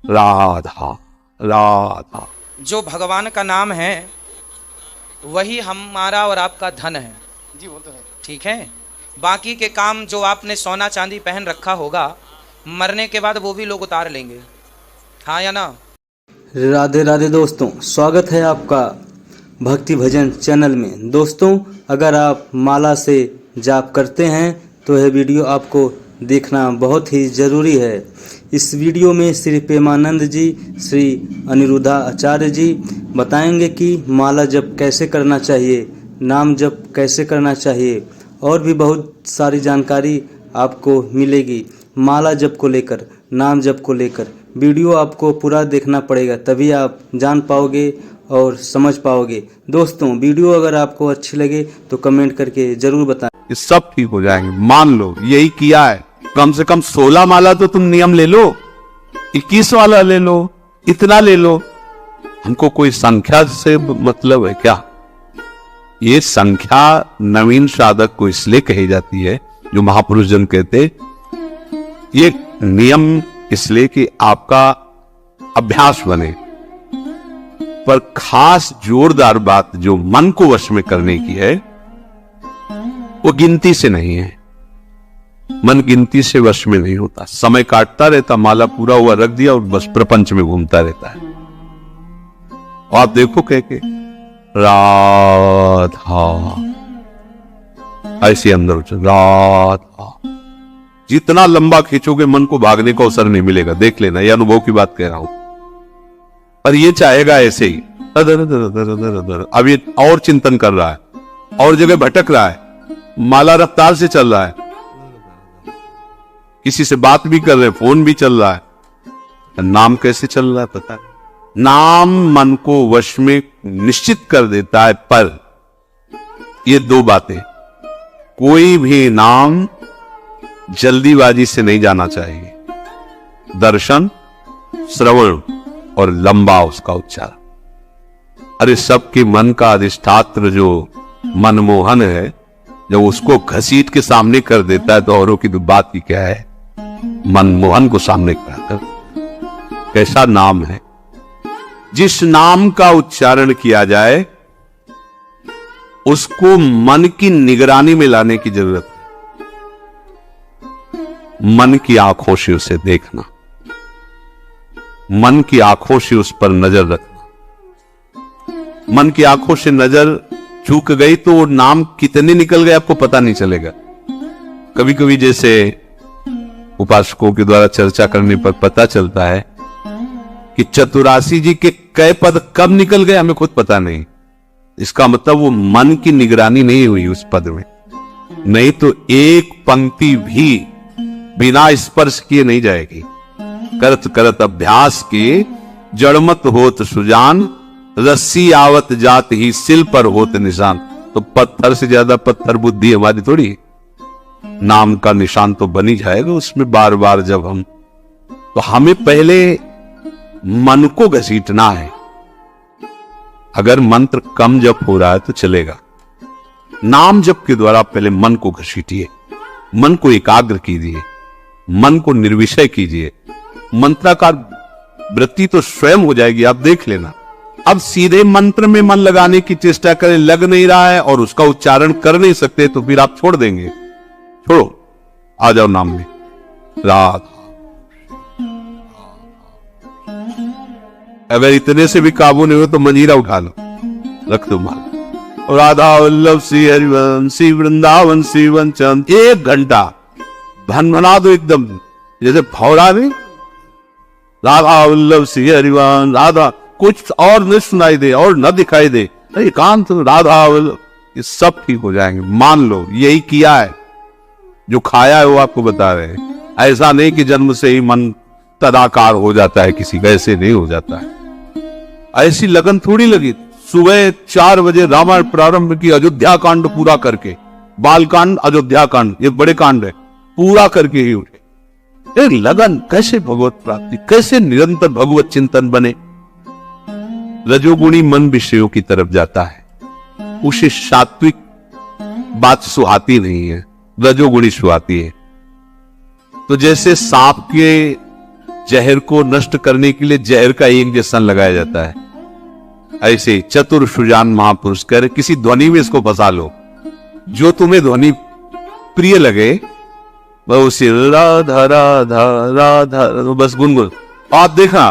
राधा राधा। जो भगवान का नाम है वही हमारा और आपका धन है जी वो तो है। ठीक है। बाकी के काम जो आपने सोना चांदी पहन रखा होगा मरने के बाद वो भी लोग उतार लेंगे, हाँ या ना। राधे राधे दोस्तों, स्वागत है आपका भक्ति भजन चैनल में। दोस्तों, अगर आप माला से जाप करते हैं तो यह वीडियो आपको देखना बहुत ही ज़रूरी है। इस वीडियो में श्री प्रेमानंद जी, श्री अनिरुद्धा आचार्य जी बताएंगे कि माला जप कैसे करना चाहिए, नाम जप कैसे करना चाहिए और भी बहुत सारी जानकारी आपको मिलेगी माला जप को लेकर, नाम जप को लेकर। वीडियो आपको पूरा देखना पड़ेगा, तभी आप जान पाओगे और समझ पाओगे। दोस्तों, वीडियो अगर आपको अच्छी लगे तो कमेंट करके ज़रूर बताएं। ये सब ठीक हो जाएंगे, मान लो यही किया है। कम से कम 16 माला तो तुम नियम ले लो, 21 वाला ले लो, इतना ले लो। हमको कोई संख्या से मतलब है क्या? ये संख्या नवीन साधक को इसलिए कही जाती है, जो महापुरुष जन कहते, ये नियम इसलिए कि आपका अभ्यास बने। पर खास जोरदार बात जो मन को वश में करने की है वो गिनती से नहीं है। मन गिनती से वश में नहीं होता, समय काटता रहता, माला पूरा हुआ रख दिया और बस प्रपंच में घूमता रहता है। और आप देखो कह के राधा ऐसे अंदर राधा, जितना लंबा खींचोगे मन को भागने का अवसर नहीं मिलेगा। देख लेना, ये अनुभव की बात कह रहा हूं। पर ये चाहेगा ऐसे ही अब ये और चिंतन कर रहा है, और जगह भटक रहा है, माला रफ्तार से चल रहा है, किसी से बात भी कर रहे हैं, फोन भी चल रहा है। नाम कैसे चल रहा है पता है? नाम मन को वश में निश्चित कर देता है। पर ये दो बातें, कोई भी नाम जल्दीबाजी से नहीं जाना चाहिए। दर्शन, श्रवण और लंबा उसका उच्चारण। अरे सबके मन का अधिष्ठात्र जो मनमोहन है, जब उसको घसीट के सामने कर देता है तो औरों की तो बात ही क्या है। मनमोहन को सामने कराकर कैसा नाम है। जिस नाम का उच्चारण किया जाए उसको मन की निगरानी में लाने की जरूरत है। मन की आंखों से उसे देखना, मन की आंखों से उस पर नजर रखना। मन की आंखों से नजर चूक गई तो वो नाम कितने निकल गए आपको पता नहीं चलेगा। कभी कभी जैसे उपासकों के द्वारा चर्चा करने पर पता चलता है कि चतुरासी जी के कई पद कब निकल गए हमें खुद पता नहीं। इसका मतलब वो मन की निगरानी नहीं हुई उस पद में, नहीं तो एक पंक्ति भी बिना स्पर्श किए नहीं जाएगी। करत करत अभ्यास के जड़मत होत सुजान, रस्सी आवत जात ही सिल पर होत निशान। तो पत्थर से ज्यादा पत्थर बुद्धि हमारी थोड़ी है। नाम का निशान तो बनी जाएगा उसमें बार बार जब हम, तो हमें पहले मन को घसीटना है। अगर मंत्र कम जप हो रहा है तो चलेगा, नाम जप के द्वारा पहले मन को घसीटिए, मन को एकाग्र कीजिए, मन को निर्विषय कीजिए। मंत्राकार वृत्ति तो स्वयं हो जाएगी, आप देख लेना। अब सीधे मंत्र में मन लगाने की चेष्टा करें, लग नहीं रहा है और उसका उच्चारण कर नहीं सकते तो फिर आप छोड़ देंगे। छोड़ो, आ जाओ नाम में। राधा, अगर इतने से भी काबू नहीं हो तो मंजीरा उठा लो, रख दो माला। राधा वल्लभ श्री हरिवंश श्री वृंदावन श्रीवन चंद 1 घंटा भनभना दो एकदम, जैसे भौरा नहीं। राधा वल्लभ श्री हरिवंश, राधा, कुछ और न सुनाई दे और न दिखाई दे, एकांत राधा वल्लभ, ये सब ठीक हो जाएंगे। मान लो यही किया है, जो खाया है वो आपको बता रहे हैं। ऐसा नहीं कि जन्म से ही मन तदाकार हो जाता है किसी का, ऐसे नहीं हो जाता है। ऐसी लगन थोड़ी लगी। सुबह 4 बजे रामायण प्रारंभ की, अयोध्या कांड पूरा करके, बाल कांड, अयोध्या कांड, ये बड़े कांड है, पूरा करके ही उठे। एक लगन, कैसे भगवत प्राप्ति, कैसे निरंतर भगवत चिंतन बने। रजोगुणी मन विषयों की तरफ जाता है, उसे सात्विक बात सुहाती नहीं है, रजोगुणी सुहाती है। तो जैसे सांप के जहर को नष्ट करने के लिए जहर का एक इंजेक्शन लगाया जाता है, ऐसे चतुर सुजान महापुरुष कर किसी ध्वनि में इसको फंसा लो, जो तुम्हें ध्वनि प्रिय लगे वो उसे राधा राधा राधा बस गुनगुन। आप देखा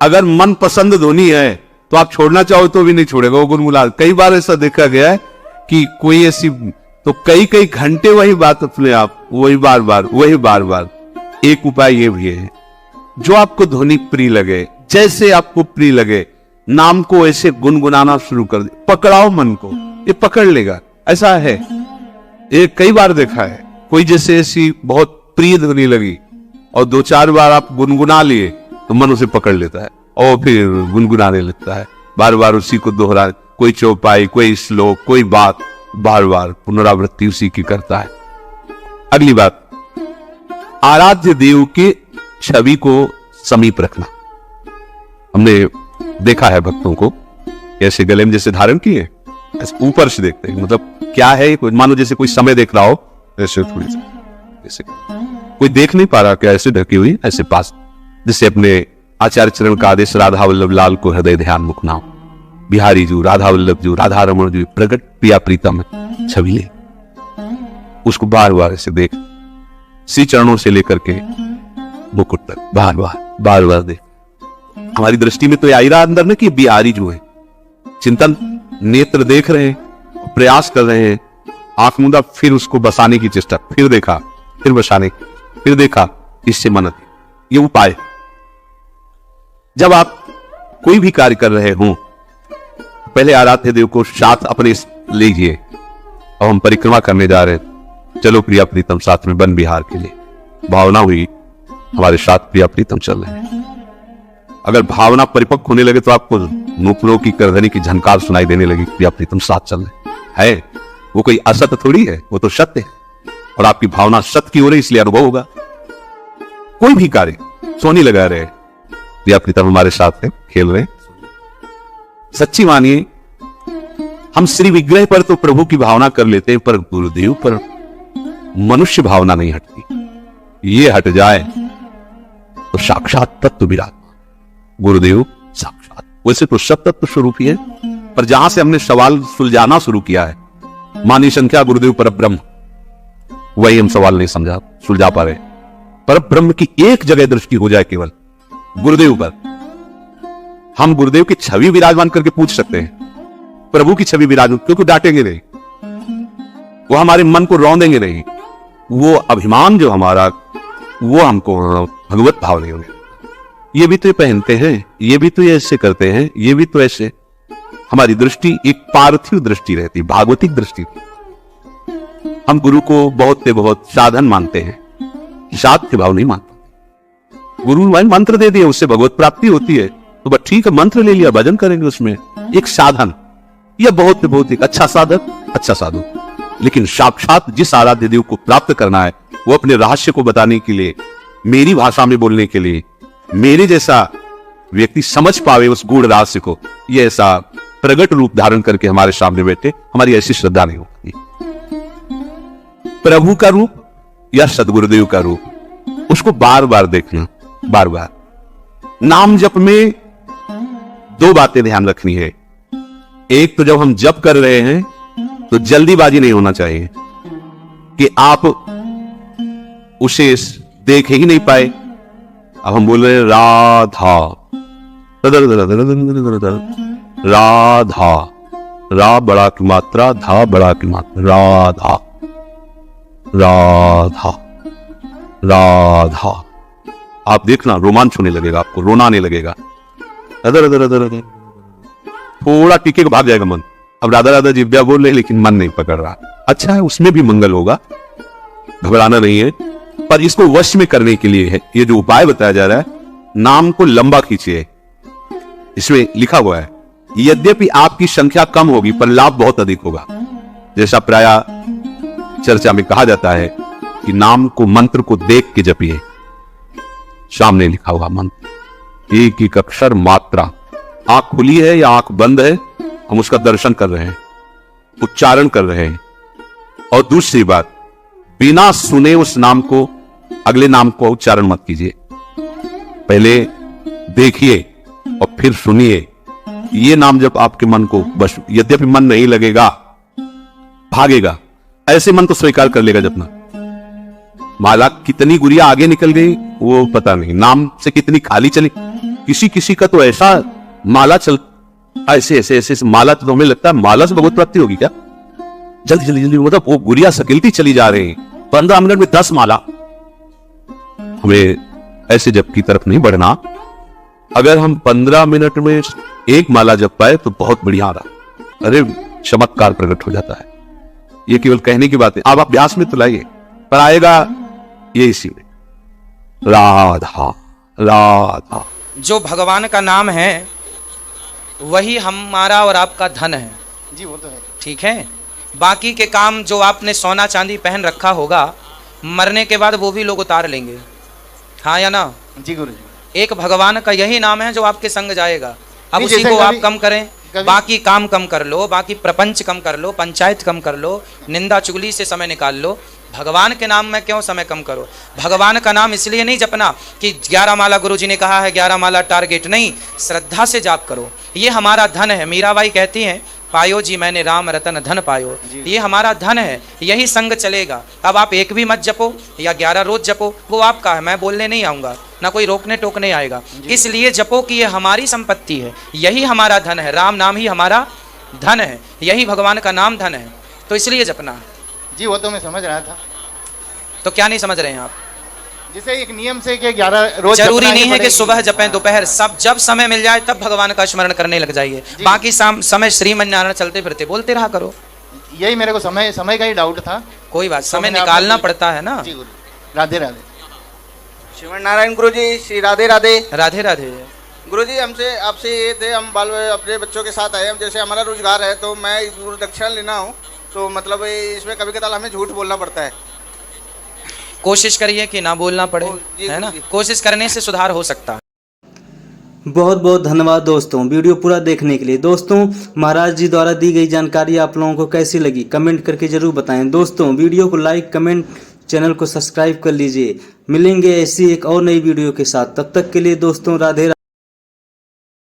अगर मन पसंद ध्वनि है तो आप छोड़ना चाहो तो भी नहीं छोड़ेगा, वो गुनगुना। कई बार ऐसा देखा गया है कि कोई ऐसी तो कई कई घंटे वही बात अपने आप वही बार बार। एक उपाय ये भी है, जो आपको ध्वनि प्रिय लगे, जैसे आपको प्रिय लगे, नाम को ऐसे गुनगुनाना शुरू कर दे, पकड़ाओ मन को, ये पकड़ लेगा। ऐसा है, ये कई बार देखा है। कोई जैसे ऐसी बहुत प्रिय ध्वनि लगी और 2-4 बार आप गुनगुना लिए तो मन उसे पकड़ लेता है और फिर गुनगुनाने लगता है, बार बार उसी को दोहरा, कोई चौपाई, कोई श्लोक, कोई बात, बार बार पुनरावृत्ति उसी की करता है। अगली बात, आराध्य देव के छवि को समीप रखना। हमने देखा है भक्तों को ऐसे गले में जैसे धारण किए, ऐसे ऊपर से देखते हैं, मतलब क्या है, मानो जैसे कोई समय देख रहा हो, ऐसे थोड़ी सी ऐसे कोई देख नहीं पा रहा, क्या ऐसे ढकी हुई, ऐसे पास, जिससे अपने आचार्य चरण का आदेश राधा वल्लभ लाल को हृदय ध्यान मुख नाम, बिहारी जू, राधा वल्लभ जू, राधा रमण जू, प्रगट प्रिया प्रीतम छवि ले, उसको बार बार ऐसे देख, श्री चरणों से लेकर के मुकुट तक बार बार देख। हमारी दृष्टि में तो आई रहा अंदर में कि बिहारी जो है, चिंतन नेत्र देख रहे हैं, प्रयास कर रहे हैं, आंख मूंदा, फिर उसको बसाने की चेष्टा, फिर देखा, फिर बसाने, फिर देखा, इससे मन, ये उपाय। जब आप कोई भी कार्य कर रहे हो, पहले आराध्य देव को साथ अपने लीजिए। और हम परिक्रमा करने जा रहे हैं, चलो प्रिया प्रीतम साथ में वन विहार के लिए, भावना हुई हमारे साथ प्रिया प्रीतम चल रहे हैं। अगर भावना परिपक्व होने लगे तो आपको नूपुरों की करधनी की झनकार सुनाई देने लगी, प्रिया प्रीतम साथ चल रहे हैं। वो कोई असत्य थोड़ी है, वो तो सत्य है, और आपकी भावना सत्य की हो रही, इसलिए अनुभव होगा। कोई भी कार्य सोनी लगा रहे, प्रिया प्रीतम हमारे साथ है, खेल रहे। सच्ची मानिए, हम श्री विग्रह पर तो प्रभु की भावना कर लेते हैं, पर गुरुदेव पर मनुष्य भावना नहीं हटती। ये हट जाए तो साक्षात तत्व विराजमान गुरुदेव साक्षात। वैसे तो सब तत्व स्वरूप ही है, पर जहां से हमने सवाल सुलझाना शुरू किया है, मानी संख्या गुरुदेव पर ब्रह्म, वही हम सवाल नहीं समझा सुलझा पा रहे। पर ब्रह्म की एक जगह दृष्टि हो जाए केवल गुरुदेव पर, हम गुरुदेव की छवि विराजमान करके पूछ सकते हैं, प्रभु की छवि विराजमान, क्योंकि डांटेंगे नहीं, वो हमारे मन को रौंदेंगे नहीं, वो अभिमान जो हमारा, वो हमको भगवत भाव नहीं होने। ये भी तो ये पहनते हैं, ये भी तो ये ऐसे करते हैं, ये भी तो ऐसे। हमारी दृष्टि एक पार्थिव दृष्टि रहती, भागवतिक दृष्टि। हम गुरु को बहुत से बहुत साधन मानते हैं, साध्य भाव नहीं मानते। गुरु मंत्र दे दिए, उससे भगवत प्राप्ति होती है, तो बस ठीक है, मंत्र ले लिया, भजन करेंगे, उसमें एक साधन, यह बहुत एक अच्छा साधक, अच्छा साधु। लेकिन साक्षात जिस आराध्य देव को प्राप्त करना है, वो अपने रहस्य को बताने के लिए, मेरी भाषा में बोलने के लिए, मेरे जैसा व्यक्ति समझ पावे उस गूढ़ रहस्य को, ये ऐसा प्रगट रूप धारण करके हमारे सामने बैठे, हमारी ऐसी श्रद्धा नहीं होती। प्रभु का रूप या सदगुरुदेव का रूप, उसको बार बार देखना, बार बार। नाम जप में 2 बातें ध्यान रखनी है। एक तो जब हम जप कर रहे हैं तो जल्दीबाजी नहीं होना चाहिए कि आप उसे देख ही नहीं पाए। अब हम बोल रहे हैं राधा, राधा, रा बड़ा की मात्रा, धा बड़ा की मात्रा, राधा राधा राधा। आप देखना रोमांच होने लगेगा, आपको रोना आने लगेगा, अदर अदर अदर अदर, थोड़ा टीके को भाग जाएगा मन। अब राधा राधा जिव्या बोल रहे लेकिन मन नहीं पकड़ रहा। अच्छा है, उसमें भी मंगल होगा, घबराना नहीं है। पर इसको वश में करने के लिए है ये जो उपाय बताया जा रहा है, नाम को लंबा खींचिए। इसमें लिखा हुआ है, यद्यपि आपकी संख्या कम होगी पर लाभ बहुत अधिक होगा। जैसा प्राय चर्चा में कहा जाता है कि नाम को, मंत्र को देख के जपिए। सामने लिखा हुआ मंत्र, एक एक अक्षर मात्रा, आंख खुली है या आंख बंद है, हम उसका दर्शन कर रहे हैं, उच्चारण कर रहे हैं। और दूसरी बात, बिना सुने उस नाम को, अगले नाम को उच्चारण मत कीजिए। पहले देखिए और फिर सुनिए। ये नाम जब आपके मन को बस, यद्यपि मन नहीं लगेगा, भागेगा, ऐसे मन तो स्वीकार कर लेगा जपना। माला कितनी गुड़िया आगे निकल गई वो पता नहीं, नाम से कितनी खाली चली। किसी किसी का तो ऐसा माला चल, ऐसे ऐसे ऐसे माला, तो हमें लगता है माला से भगवत प्राप्ति होगी क्या? जल्दी जल्दी जल्दी, मतलब वो गुड़िया सकिलती चली जा रही है। 15 मिनट में 10 माला। हमें ऐसे जप की तरफ नहीं बढ़ना। अगर हम 15 मिनट में एक माला जप पाए तो बहुत बढ़िया रहा। अरे चमत्कार प्रकट हो जाता है। ये केवल कहने की बात है। आप अभ्यास में तो लाइए, पर आएगा ये इसी में। राधा राधा। जो भगवान का नाम है वही हमारा और आपका धन है जी, वो तो है। ठीक है। बाकी के काम जो आपने सोना चांदी पहन रखा होगा, मरने के बाद वो भी लोग उतार लेंगे, हाँ या ना? जी गुरु जी। एक भगवान का यही नाम है जो आपके संग जाएगा। अब नहीं, उसी जैसे को आप कभी- कम करें, बाकी काम कम कर लो, बाकी प्रपंच कम कर लो, पंचायत कम कर लो, निंदा चुगली से समय निकाल लो। भगवान के नाम में क्यों समय कम करो? भगवान का नाम इसलिए नहीं जपना कि 11 माला गुरुजी ने कहा है 11 माला टारगेट, नहीं, श्रद्धा से जाप करो। ये हमारा धन है। मीराबाई कहती हैं, पायो जी मैंने राम रतन धन पायो। ये हमारा धन है, यही संग चलेगा। अब आप एक भी मत जपो या 11 रोज जपो, वो आपका है, मैं बोलने नहीं आऊँगा, ना कोई रोकने टोकने आएगा। इसलिए जपो कि ये हमारी संपत्ति है, यही हमारा धन है। राम नाम ही हमारा धन है, यही भगवान का नाम धन है, तो इसलिए जपना है। जी, वो तो मैं समझ रहा था। तो क्या नहीं समझ रहे हैं आप? जैसे एक नियम से कि 11 रोज जरूरी जपना ही नहीं है कि पड़ेगा। सुबह जपें, दोपहर, सब जब समय मिल जाए तब भगवान का स्मरण करने लग जाइए। बाकी समय श्रीमन नारायण चलते फिरते बोलते रहा करो। यही मेरे को समय का ही डाउट था। कोई बात, समय मैंने निकालना आपको- पड़ता है ना। जी गुरु, राधे राधे। श्रीमन नारायण गुरु जी, श्री राधे राधे। राधे राधे। गुरु जी, हमसे आपसे ये थे, हम अपने बच्चों के साथ आए हैं। जैसे हमारा रोजगार है तो मैं गुरु दक्षिणा लेना हो तो मतलब इसमें कभी कदार हमें झूठ बोलना पड़ता है। कोशिश करिए कि ना बोलना पड़े, जी, है ना? जी। कोशिश करने से सुधार हो सकता है। बहुत बहुत धन्यवाद दोस्तों वीडियो पूरा देखने के लिए। दोस्तों, महाराज जी द्वारा दी गई जानकारी आप लोगों को कैसी लगी कमेंट करके जरूर बताएं। दोस्तों, वीडियो को लाइक, कमेंट, चैनल को सब्सक्राइब कर लीजिए। मिलेंगे ऐसी एक और नई वीडियो के साथ। तब तक के लिए दोस्तों, राधे राधे।